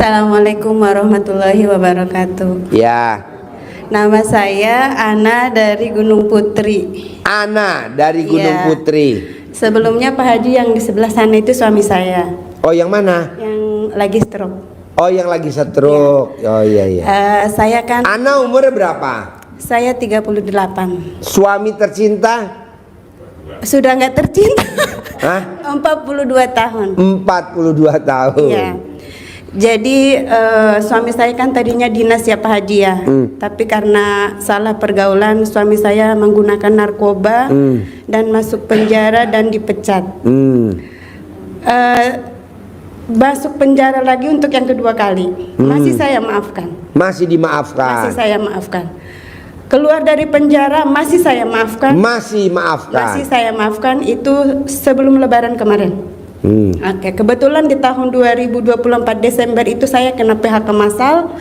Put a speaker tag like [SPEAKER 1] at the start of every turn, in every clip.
[SPEAKER 1] Assalamualaikum warahmatullahi wabarakatuh.
[SPEAKER 2] Ya.
[SPEAKER 1] Nama saya Ana dari Gunung Putri.
[SPEAKER 2] Ana dari Gunung
[SPEAKER 1] Ya.
[SPEAKER 2] Putri.
[SPEAKER 1] Sebelumnya Pak Haji yang di sebelah sana itu suami saya
[SPEAKER 2] Oh, yang mana?
[SPEAKER 1] yang lagi stroke.
[SPEAKER 2] Oh, yang lagi stroke. Oh, iya iya.
[SPEAKER 1] Saya kan
[SPEAKER 2] Ana umurnya berapa?
[SPEAKER 1] saya 38.
[SPEAKER 2] Suami tercinta?
[SPEAKER 1] Sudah nggak tercinta.
[SPEAKER 2] Hah?
[SPEAKER 1] 42 tahun.
[SPEAKER 2] 42 tahun.
[SPEAKER 1] Iya. Jadi suami saya kan tadinya dinas ya Pak Haji ya. Tapi karena salah pergaulan suami saya menggunakan narkoba dan masuk penjara dan dipecat. Masuk penjara lagi untuk yang kedua kali. Masih saya maafkan.
[SPEAKER 2] Masih dimaafkan.
[SPEAKER 1] Masih saya maafkan. Keluar dari penjara masih saya maafkan.
[SPEAKER 2] Masih maafkan.
[SPEAKER 1] Masih saya maafkan itu sebelum Lebaran kemarin. Oke, kebetulan di tahun 2024 Desember itu saya kena PHK massal.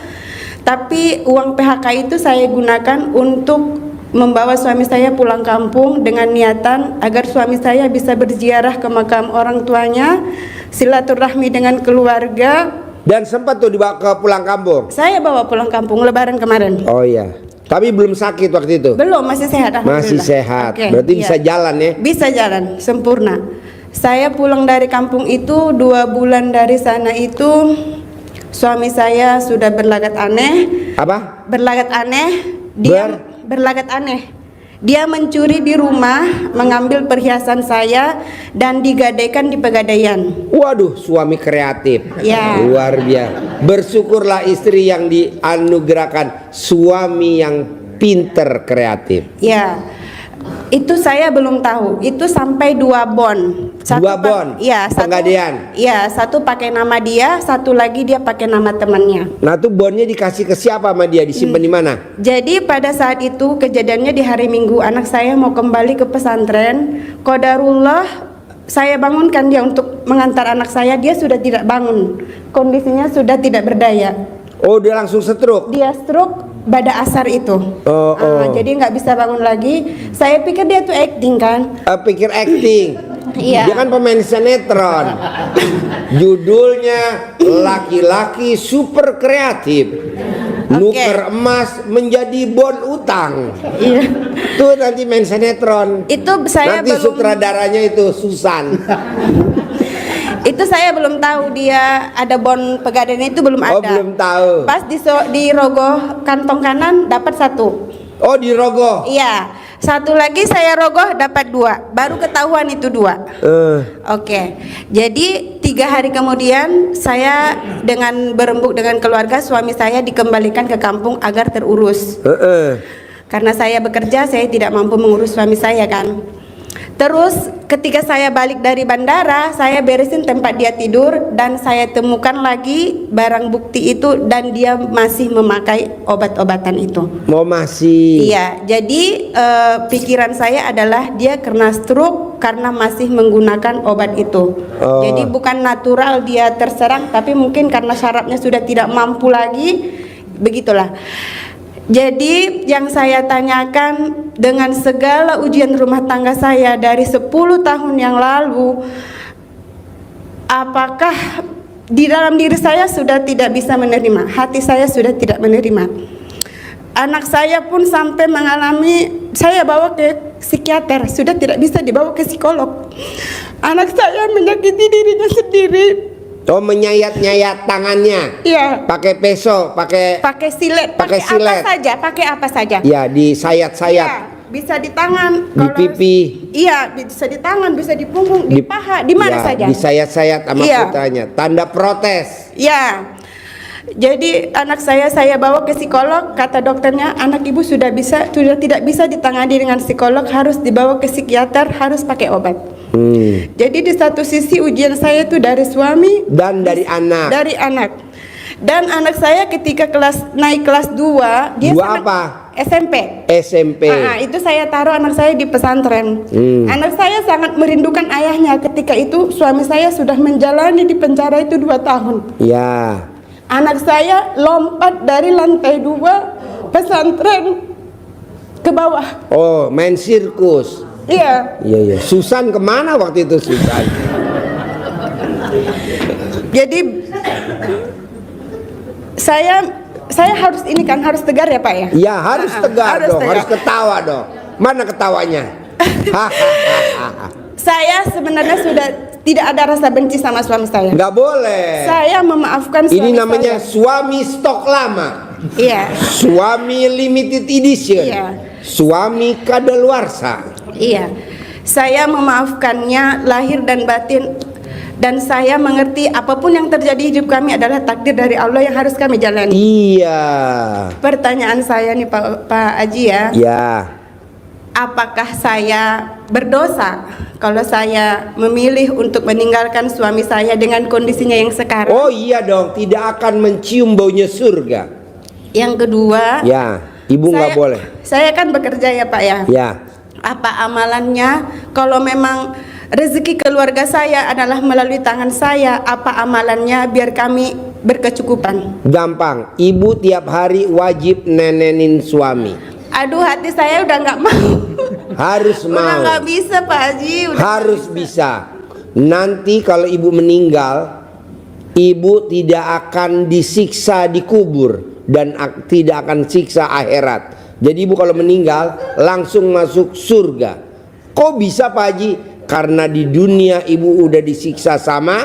[SPEAKER 1] Tapi uang PHK itu saya gunakan untuk membawa suami saya pulang kampung dengan niatan agar suami saya bisa berziarah ke makam orang tuanya, silaturahmi dengan keluarga.
[SPEAKER 2] Dan sempat tuh dibawa ke pulang kampung.
[SPEAKER 1] Saya bawa pulang kampung Lebaran kemarin.
[SPEAKER 2] Oh iya. Tapi belum sakit waktu itu.
[SPEAKER 1] Belum, masih sehat.
[SPEAKER 2] Masih
[SPEAKER 1] Alhamdulillah.
[SPEAKER 2] sehat.
[SPEAKER 1] Oke,
[SPEAKER 2] Berarti
[SPEAKER 1] iya.
[SPEAKER 2] bisa jalan ya.
[SPEAKER 1] Bisa jalan, sempurna. Saya pulang dari kampung itu 2 bulan dari sana itu suami saya sudah berlagat aneh.
[SPEAKER 2] Apa?
[SPEAKER 1] Berlagat aneh. Dia berlagat aneh. Dia mencuri di rumah, mengambil perhiasan saya dan digadaikan di pegadaian.
[SPEAKER 2] Waduh, suami kreatif.
[SPEAKER 1] Ya.
[SPEAKER 2] Luar biasa. Bersyukurlah istri yang dianugerahkan suami yang pinter kreatif.
[SPEAKER 1] Ya. Itu saya belum tahu. Itu sampai 2 bon.
[SPEAKER 2] 2 bon?
[SPEAKER 1] Iya,
[SPEAKER 2] Pegadaian?
[SPEAKER 1] Iya, satu pakai nama dia, satu lagi dia pakai nama temannya.
[SPEAKER 2] Nah, tuh bonnya dikasih ke siapa sama dia? Disimpan di mana?
[SPEAKER 1] Jadi pada saat itu kejadiannya di hari Minggu, anak saya mau kembali ke pesantren. Qadarullah saya bangunkan dia untuk mengantar anak saya, dia sudah tidak bangun. Kondisinya sudah tidak berdaya.
[SPEAKER 2] Oh, dia langsung stroke.
[SPEAKER 1] Dia stroke pada asar itu. Jadi nggak bisa bangun lagi. Saya pikir dia tuh acting kan.
[SPEAKER 2] Pikir acting.
[SPEAKER 1] Iya.
[SPEAKER 2] Dia kan pemain sinetron. Judulnya Laki-laki Super Kreatif. Nuker emas menjadi bon utang.
[SPEAKER 1] Iya.
[SPEAKER 2] Tuh nanti main sinetron.
[SPEAKER 1] Itu saya
[SPEAKER 2] Nanti
[SPEAKER 1] belum.
[SPEAKER 2] sutradaranya itu Susan.
[SPEAKER 1] Itu saya belum tahu dia ada bon pegadaian itu belum ada.
[SPEAKER 2] Oh, belum tahu.
[SPEAKER 1] Pas di rogoh kantong kanan dapat 1.
[SPEAKER 2] Oh, di rogoh.
[SPEAKER 1] Iya. Satu lagi saya rogoh dapat 2. Baru ketahuan itu 2. Oke. Jadi 3 hari kemudian saya dengan berembuk dengan keluarga suami saya dikembalikan ke kampung agar terurus. Karena saya bekerja, saya tidak mampu mengurus suami saya kan. Terus ketika saya balik dari bandara, saya beresin tempat dia tidur dan saya temukan lagi barang bukti itu dan dia masih memakai obat-obatan itu.
[SPEAKER 2] Mau masih.
[SPEAKER 1] Iya, jadi pikiran saya adalah dia kena stroke karena masih menggunakan obat itu. Jadi bukan natural dia terserang, tapi mungkin karena syarafnya sudah tidak mampu lagi, begitulah. Jadi yang saya tanyakan dengan segala ujian rumah tangga saya dari 10 tahun yang lalu, apakah di dalam diri saya sudah tidak bisa menerima, hati saya sudah tidak menerima. Anak saya pun sampai mengalami, saya bawa ke psikiater, sudah tidak bisa dibawa ke psikolog. Anak saya menyakiti dirinya sendiri.
[SPEAKER 2] Oh, menyayat-nyayat tangannya.
[SPEAKER 1] Iya.
[SPEAKER 2] Pakai peso, pakai
[SPEAKER 1] silet,
[SPEAKER 2] pakai
[SPEAKER 1] apa saja, pakai apa saja.
[SPEAKER 2] Ya, disayat-sayat.
[SPEAKER 1] Iya, bisa di tangan,
[SPEAKER 2] Di pipi.
[SPEAKER 1] Iya, bisa di tangan, bisa di punggung, di paha, di mana saja.
[SPEAKER 2] Disayat-sayat sama putranya. Tanda protes.
[SPEAKER 1] Iya. Jadi anak saya bawa ke psikolog, kata dokternya anak ibu sudah tidak bisa ditangani dengan psikolog, harus dibawa ke psikiater, harus pakai obat. Jadi di satu sisi ujian saya itu dari suami
[SPEAKER 2] dan dari anak.
[SPEAKER 1] Dari anak. Dan anak saya ketika naik kelas 2, dia
[SPEAKER 2] apa?
[SPEAKER 1] SMP.
[SPEAKER 2] SMP.
[SPEAKER 1] Itu saya taruh anak saya di pesantren. Anak saya sangat merindukan ayahnya. Ketika itu suami saya sudah menjalani di penjara itu 2 tahun.
[SPEAKER 2] Ya.
[SPEAKER 1] Anak saya lompat dari lantai 2 pesantren ke bawah.
[SPEAKER 2] Oh, main sirkus.
[SPEAKER 1] Iya.
[SPEAKER 2] Iya. Susan kemana waktu itu Susan?
[SPEAKER 1] Jadi Saya harus ini kan harus tegar ya Pak ya?
[SPEAKER 2] Ya harus tegar
[SPEAKER 1] harus
[SPEAKER 2] dong,
[SPEAKER 1] tegar.
[SPEAKER 2] harus ketawa dong. Mana ketawanya?
[SPEAKER 1] Saya sebenarnya sudah tidak ada rasa benci sama suami saya.
[SPEAKER 2] Nggak boleh.
[SPEAKER 1] Saya memaafkan suami
[SPEAKER 2] Ini namanya
[SPEAKER 1] saya.
[SPEAKER 2] suami stok lama,
[SPEAKER 1] Iya.
[SPEAKER 2] suami limited edition,
[SPEAKER 1] Iya.
[SPEAKER 2] suami kadaluarsa.
[SPEAKER 1] Iya. Saya memaafkannya lahir dan batin, dan saya mengerti apapun yang terjadi hidup kami adalah takdir dari Allah yang harus kami jalani.
[SPEAKER 2] Iya.
[SPEAKER 1] Pertanyaan saya nih Pak Aji ya.
[SPEAKER 2] Ya.
[SPEAKER 1] Apakah saya berdosa kalau saya memilih untuk meninggalkan suami saya dengan kondisinya yang sekarang?
[SPEAKER 2] Oh iya dong, tidak akan mencium baunya surga.
[SPEAKER 1] Yang kedua,
[SPEAKER 2] Ya, ibu nggak boleh.
[SPEAKER 1] Saya kan bekerja ya Pak ya.
[SPEAKER 2] Ya.
[SPEAKER 1] Apa amalannya? Kalau memang rezeki keluarga saya adalah melalui tangan saya, apa amalannya biar kami berkecukupan?
[SPEAKER 2] Gampang, ibu tiap hari wajib nenenin suami.
[SPEAKER 1] Aduh, hati saya udah nggak mau.
[SPEAKER 2] Harus
[SPEAKER 1] Udah
[SPEAKER 2] mau.
[SPEAKER 1] nggak bisa Pak Haji.
[SPEAKER 2] Harus bisa. Nanti kalau ibu meninggal, ibu tidak akan disiksa di kubur dan tidak akan siksa akhirat. Jadi ibu kalau meninggal langsung masuk surga. Kok bisa Pak Haji? Karena di dunia ibu udah disiksa sama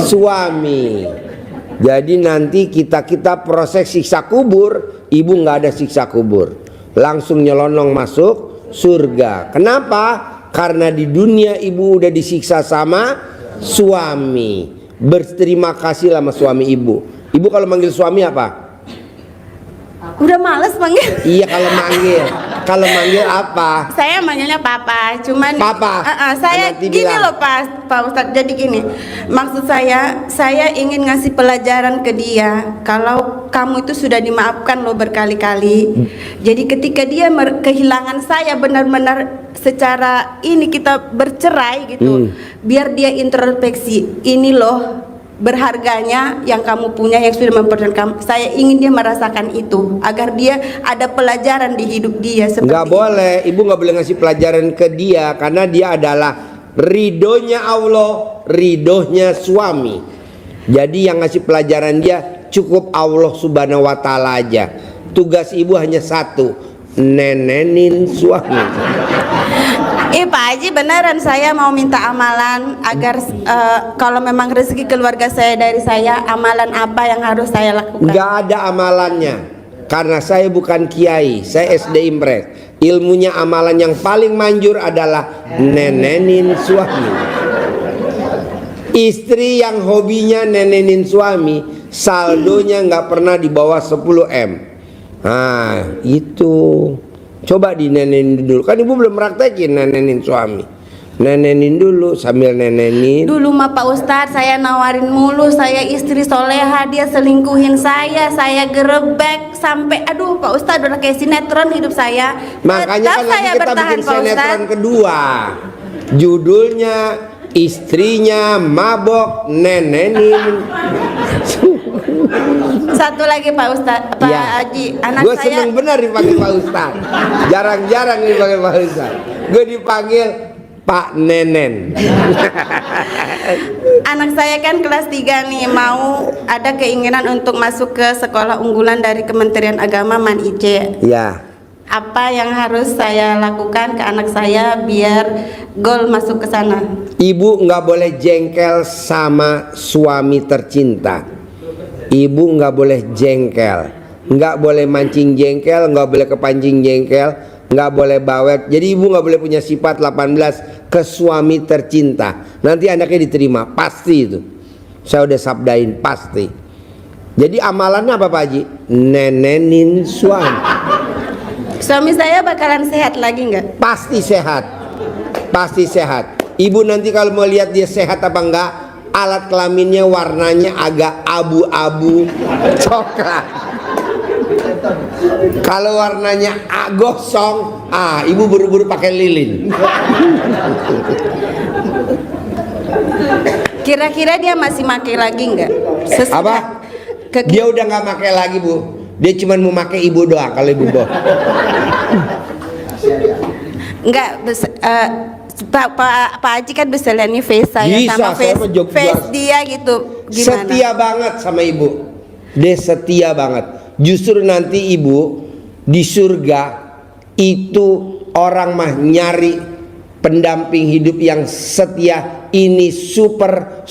[SPEAKER 2] suami. Jadi nanti kita proses siksa kubur, ibu nggak ada siksa kubur, langsung nyelonong masuk surga. Kenapa? Karena di dunia ibu udah disiksa sama suami. Berterima kasih sama suami ibu. Ibu kalau manggil suami apa?
[SPEAKER 1] Udah males manggil.
[SPEAKER 2] Iya kalau manggil. Kalau manggil apa?
[SPEAKER 1] Saya manggilnya Papa, cuman
[SPEAKER 2] Papa.
[SPEAKER 1] Saya
[SPEAKER 2] Nanti
[SPEAKER 1] gini
[SPEAKER 2] bilang.
[SPEAKER 1] loh Pak Ustadz. Jadi gini, maksud saya ingin ngasih pelajaran ke dia. Kalau kamu itu sudah dimaafkan loh berkali-kali. Jadi ketika dia kehilangan saya benar-benar secara ini kita bercerai gitu, biar dia introspeksi. Ini loh berharganya yang kamu punya yang sudah memperjuangkan kamu. Saya ingin dia merasakan itu agar dia ada pelajaran di hidup dia.
[SPEAKER 2] Nggak boleh, ibu nggak boleh ngasih pelajaran ke dia karena dia adalah ridhonya Allah, ridhonya suami. Jadi yang ngasih pelajaran dia cukup Allah Subhanahu wa Ta'ala aja. Tugas ibu hanya satu, nenenin suami.
[SPEAKER 1] Pak Haji beneran saya mau minta amalan agar kalau memang rezeki keluarga saya dari saya, amalan apa yang harus saya lakukan?
[SPEAKER 2] Nggak ada amalannya karena saya bukan kiai, saya SD Impres. Ilmunya amalan yang paling manjur adalah nenenin suami. Istri yang hobinya nenenin suami, saldonya nggak pernah di bawah 10 M. Nah itu coba dinenenin dulu. Kan ibu belum praktekin nenenin suami. Nenenin dulu sambil nenenin.
[SPEAKER 1] Dulu mah Pak Ustadz saya nawarin mulu, saya istri soleha, dia selingkuhin saya gerebek sampai aduh Pak Ustadz udah kayak sinetron hidup saya.
[SPEAKER 2] Makanya
[SPEAKER 1] Tetap
[SPEAKER 2] kan nanti
[SPEAKER 1] saya
[SPEAKER 2] kita
[SPEAKER 1] bertahan,
[SPEAKER 2] bikin
[SPEAKER 1] Pak
[SPEAKER 2] sinetron
[SPEAKER 1] Ustadz.
[SPEAKER 2] kedua. Judulnya istrinya mabok nenenin.
[SPEAKER 1] Satu lagi Pak Ustadz, Pak Haji, anak
[SPEAKER 2] Gue
[SPEAKER 1] saya.
[SPEAKER 2] seneng benar dipanggil Pak Ustadz. Jarang-jarang dipanggil Pak Ustadz. Gue dipanggil Pak Nenen.
[SPEAKER 1] Anak saya kan kelas 3 nih, mau ada keinginan untuk masuk ke sekolah unggulan dari Kementerian Agama MAN-IC.
[SPEAKER 2] Ya.
[SPEAKER 1] Apa yang harus saya lakukan ke anak saya biar gol masuk ke sana?
[SPEAKER 2] Ibu nggak boleh jengkel sama suami tercinta. Ibu nggak boleh jengkel, nggak boleh mancing jengkel, nggak boleh kepancing jengkel, nggak boleh bawet. Jadi ibu nggak boleh punya sifat 18 ke suami tercinta. Nanti anaknya diterima, pasti itu. Saya udah sabdain pasti. Jadi amalannya apa Pak Haji? Nenenin suami.
[SPEAKER 1] Suami saya bakalan sehat lagi nggak?
[SPEAKER 2] Pasti sehat, pasti sehat. Ibu nanti kalau mau lihat dia sehat apa enggak, alat kelaminnya warnanya agak abu-abu coklat. Kalau warnanya gosong, ibu buru-buru pakai lilin.
[SPEAKER 1] Kira-kira dia masih pakai lagi nggak?
[SPEAKER 2] Apa? Dia udah nggak pakai lagi bu. Dia cuma mau pakai ibu doang kalau ibu boh.
[SPEAKER 1] Enggak, Pak Haji kan bisa lihat nih face saya
[SPEAKER 2] Bisa,
[SPEAKER 1] sama
[SPEAKER 2] saya
[SPEAKER 1] face,
[SPEAKER 2] mah jog-jog.
[SPEAKER 1] face dia gitu. Gimana?
[SPEAKER 2] Setia banget sama ibu. Dia setia banget. Justru nanti ibu di surga itu orang mah nyari pendamping hidup yang setia. Ini super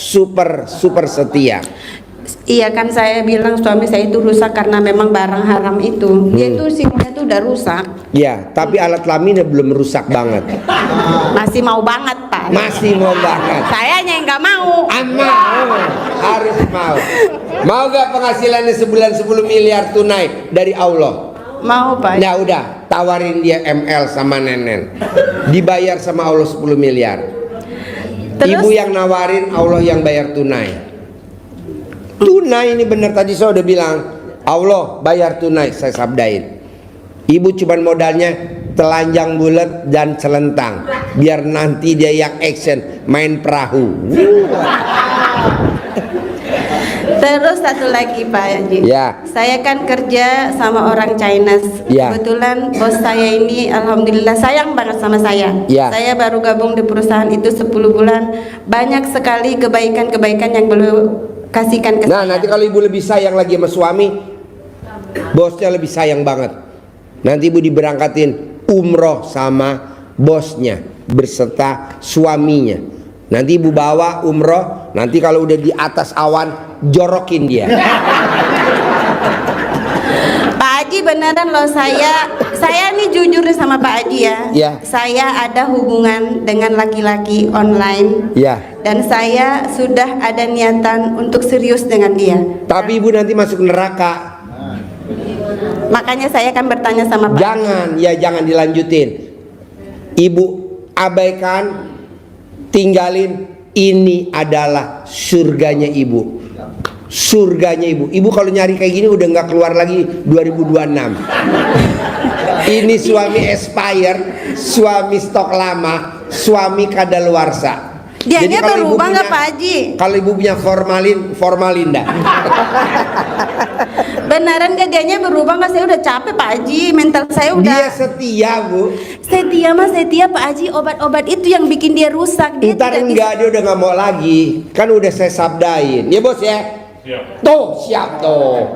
[SPEAKER 2] setia.
[SPEAKER 1] Iya kan, saya bilang suami saya itu rusak karena memang barang haram itu. Dia itu simnya tuh udah rusak.
[SPEAKER 2] Ya, tapi alat kelaminnya belum rusak banget.
[SPEAKER 1] Masih mau banget, Pak.
[SPEAKER 2] Masih mau banget.
[SPEAKER 1] Sayanya yang nggak mau.
[SPEAKER 2] Mau, harus mau. Mau gak penghasilannya sebulan 10 miliar tunai dari Allah?
[SPEAKER 1] Mau, Pak.
[SPEAKER 2] Nah udah, tawarin dia ML sama Nenen. Dibayar sama Allah 10 miliar.
[SPEAKER 1] Terus?
[SPEAKER 2] Ibu yang nawarin, Allah yang bayar tunai. Tunai ini benar, tadi saya udah bilang Allah bayar tunai, saya sabdain. Ibu cuman modalnya telanjang bulat dan celentang, biar nanti dia yang action main perahu.
[SPEAKER 1] Terus satu lagi Pak Haji.
[SPEAKER 2] Ya.
[SPEAKER 1] Saya kan kerja sama orang China.
[SPEAKER 2] Ya.
[SPEAKER 1] Kebetulan bos saya ini alhamdulillah sayang banget sama saya.
[SPEAKER 2] Ya.
[SPEAKER 1] Saya baru gabung di perusahaan itu 10 bulan. Banyak sekali kebaikan-kebaikan yang beliau kasihkan ke
[SPEAKER 2] Nah
[SPEAKER 1] saya.
[SPEAKER 2] nanti kalau ibu lebih sayang lagi sama suami, bosnya lebih sayang banget. Nanti ibu diberangkatin umroh sama bosnya beserta suaminya. Nanti ibu bawa umroh, nanti kalau udah di atas awan jorokin dia.
[SPEAKER 1] Pak Haji beneran loh, saya nih jujur sama Pak Haji ya.
[SPEAKER 2] Ya.
[SPEAKER 1] Saya ada hubungan dengan laki-laki online.
[SPEAKER 2] Ya.
[SPEAKER 1] Dan saya sudah ada niatan untuk serius dengan dia.
[SPEAKER 2] Tapi ibu nanti masuk neraka.
[SPEAKER 1] Makanya saya akan bertanya sama Pak.
[SPEAKER 2] Jangan dilanjutin. Ibu abaikan, tinggalin. Ini adalah surganya ibu. Surganya ibu. Ibu kalau nyari kayak gini udah nggak keluar lagi 2026. Ini suami expired, suami stok lama, suami kadaluarsa.
[SPEAKER 1] Dianya berubah nggak Pak Haji?
[SPEAKER 2] Kalau ibu punya formalin dah.
[SPEAKER 1] Beneran gak dianya berubah nggak? Saya udah capek Pak Haji, mental saya udah.
[SPEAKER 2] Dia setia bu.
[SPEAKER 1] Setia Pak Haji. Obat-obat itu yang bikin dia rusak. Dia
[SPEAKER 2] Ntar
[SPEAKER 1] tidak
[SPEAKER 2] enggak, dia udah nggak mau lagi. Kan udah saya sabdain. Ya bos ya.
[SPEAKER 3] Siap.
[SPEAKER 2] Tuh siap tuh.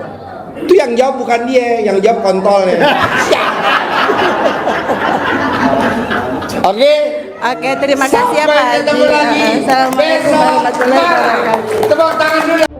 [SPEAKER 2] Itu yang jawab bukan dia, yang jawab kontolnya. Siap. Oke.
[SPEAKER 1] Oke, terima kasih ya Pak
[SPEAKER 2] Sampai
[SPEAKER 1] Haji.
[SPEAKER 2] ketemu lagi
[SPEAKER 1] Assalamualaikum
[SPEAKER 2] besok.
[SPEAKER 1] warahmatullahi wabarakatuh.
[SPEAKER 2] Tepuk tangan dulu.